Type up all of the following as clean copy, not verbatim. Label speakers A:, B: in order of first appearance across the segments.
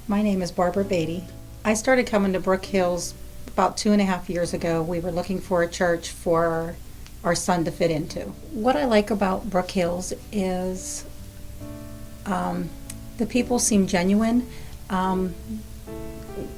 A: My name is Barbara Beatty. I started coming to Brook Hills about 2.5 years ago. We were looking for a church for our son to fit into. What I like about Brook Hills is the people seem genuine. Um,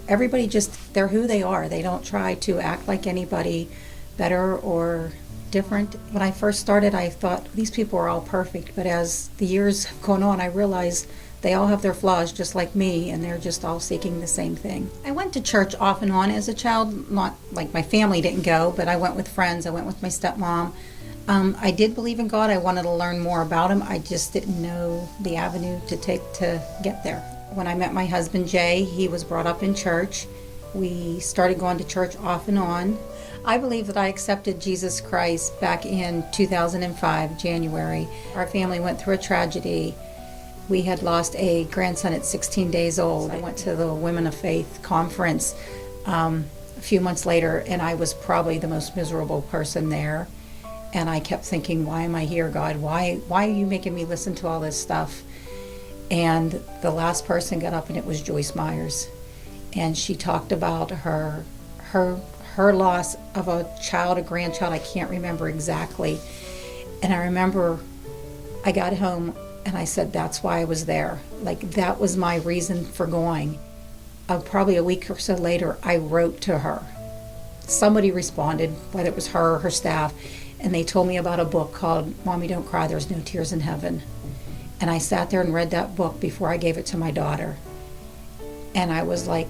A: Everybody just, they're who they are. They don't try to act like anybody better or different. When I first started, I thought these people are all perfect, but as the years have gone on, I realized they all have their flaws just like me, and they're just all seeking the same thing. I went to church off and on as a child, not like my family didn't go, but I went with friends. I went with my stepmom. I did believe in God. I wanted to learn more about Him. I just didn't know the avenue to take to get there. When I met my husband Jay, he was brought up in church. We started going to church off and on. I believe that I accepted Jesus Christ back in 2005, January. Our family went through a tragedy. We had lost a grandson at 16 days old. I went to the Women of Faith conference a few months later, and I was probably the most miserable person there. And I kept thinking, why am I here, God? Why are you making me listen to all this stuff? And the last person got up, and it was Joyce Myers. And she talked about her loss of a child, a grandchild, I can't remember exactly. And I remember I got home and I said, that's why I was there. Like, that was my reason for going. Probably a week or so later, I wrote to her. Somebody responded, whether it was her or her staff, and they told me about a book called Mommy Don't Cry, There's No Tears in Heaven. And I sat there and read that book before I gave it to my daughter. And I was like,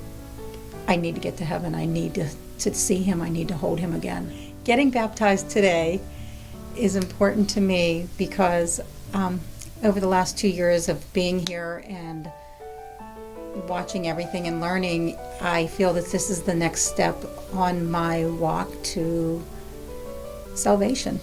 A: I need to get to heaven. I need to see Him. I need to hold Him again. Getting baptized today is important to me because over the last 2 years of being here and watching everything and learning, I feel that this is the next step on my walk to salvation.